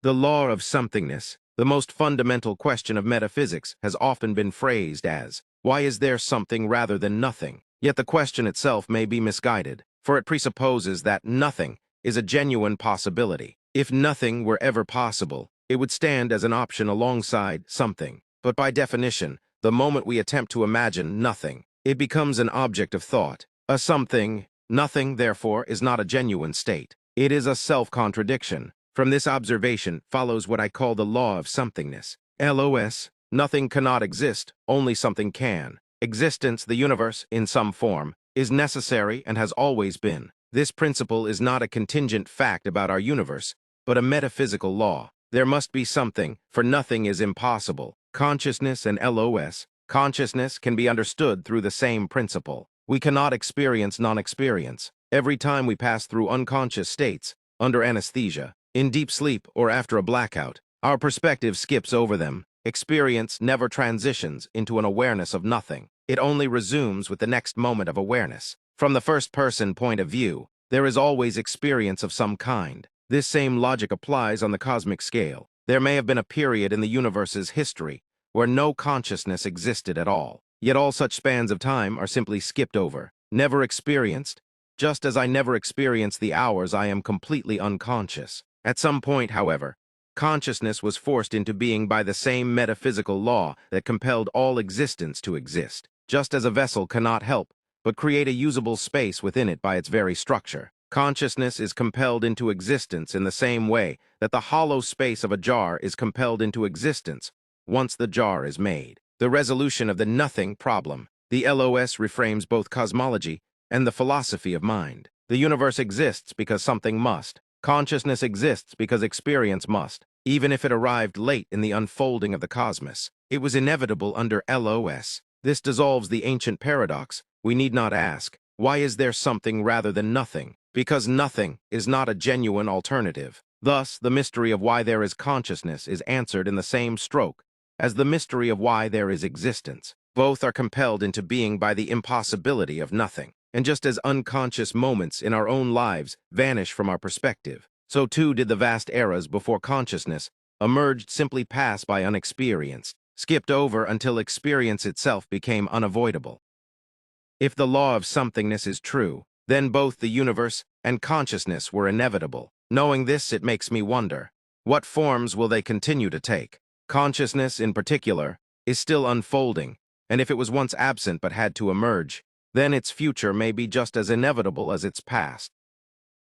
The law of somethingness, the most fundamental question of metaphysics, has often been phrased as, why is there something rather than nothing? Yet the question itself may be misguided, for it presupposes that nothing is a genuine possibility. If nothing were ever possible, it would stand as an option alongside something. But by definition, the moment we attempt to imagine nothing, it becomes an object of thought. A something, nothing, therefore, is not a genuine state. It is a self-contradiction. From this observation follows what I call the law of somethingness. LOS, nothing cannot exist, only something can. Existence, the universe, in some form, is necessary and has always been. This principle is not a contingent fact about our universe, but a metaphysical law. There must be something, for nothing is impossible. Consciousness and LOS. Consciousness can be understood through the same principle. We cannot experience non-experience. Every time we pass through unconscious states, under anesthesia, in deep sleep, or after a blackout, our perspective skips over them. Experience never transitions into an awareness of nothing. It only resumes with the next moment of awareness. From the first-person point of view, there is always experience of some kind. This same logic applies on the cosmic scale. There may have been a period in the universe's history where no consciousness existed at all. Yet all such spans of time are simply skipped over, never experienced, just as I never experienced the hours I am completely unconscious. At some point, however, consciousness was forced into being by the same metaphysical law that compelled all existence to exist, just as a vessel cannot help but create a usable space within it by its very structure. Consciousness is compelled into existence in the same way that the hollow space of a jar is compelled into existence once the jar is made. The resolution of the nothing problem. The LOS reframes both cosmology and the philosophy of mind. The universe exists because something must. Consciousness exists because experience must. Even if it arrived late in the unfolding of the cosmos, it was inevitable under LOS. This dissolves the ancient paradox. We need not ask, why is there something rather than nothing? Because nothing is not a genuine alternative. Thus, the mystery of why there is consciousness is answered in the same stroke as the mystery of why there is existence. Both are compelled into being by the impossibility of nothing. And just as unconscious moments in our own lives vanish from our perspective, so too did the vast eras before consciousness emerged simply pass by unexperienced, skipped over until experience itself became unavoidable. If the law of somethingness is true, then both the universe and consciousness were inevitable. Knowing this, it makes me wonder, what forms will they continue to take? Consciousness, in particular, is still unfolding, and if it was once absent but had to emerge, then its future may be just as inevitable as its past.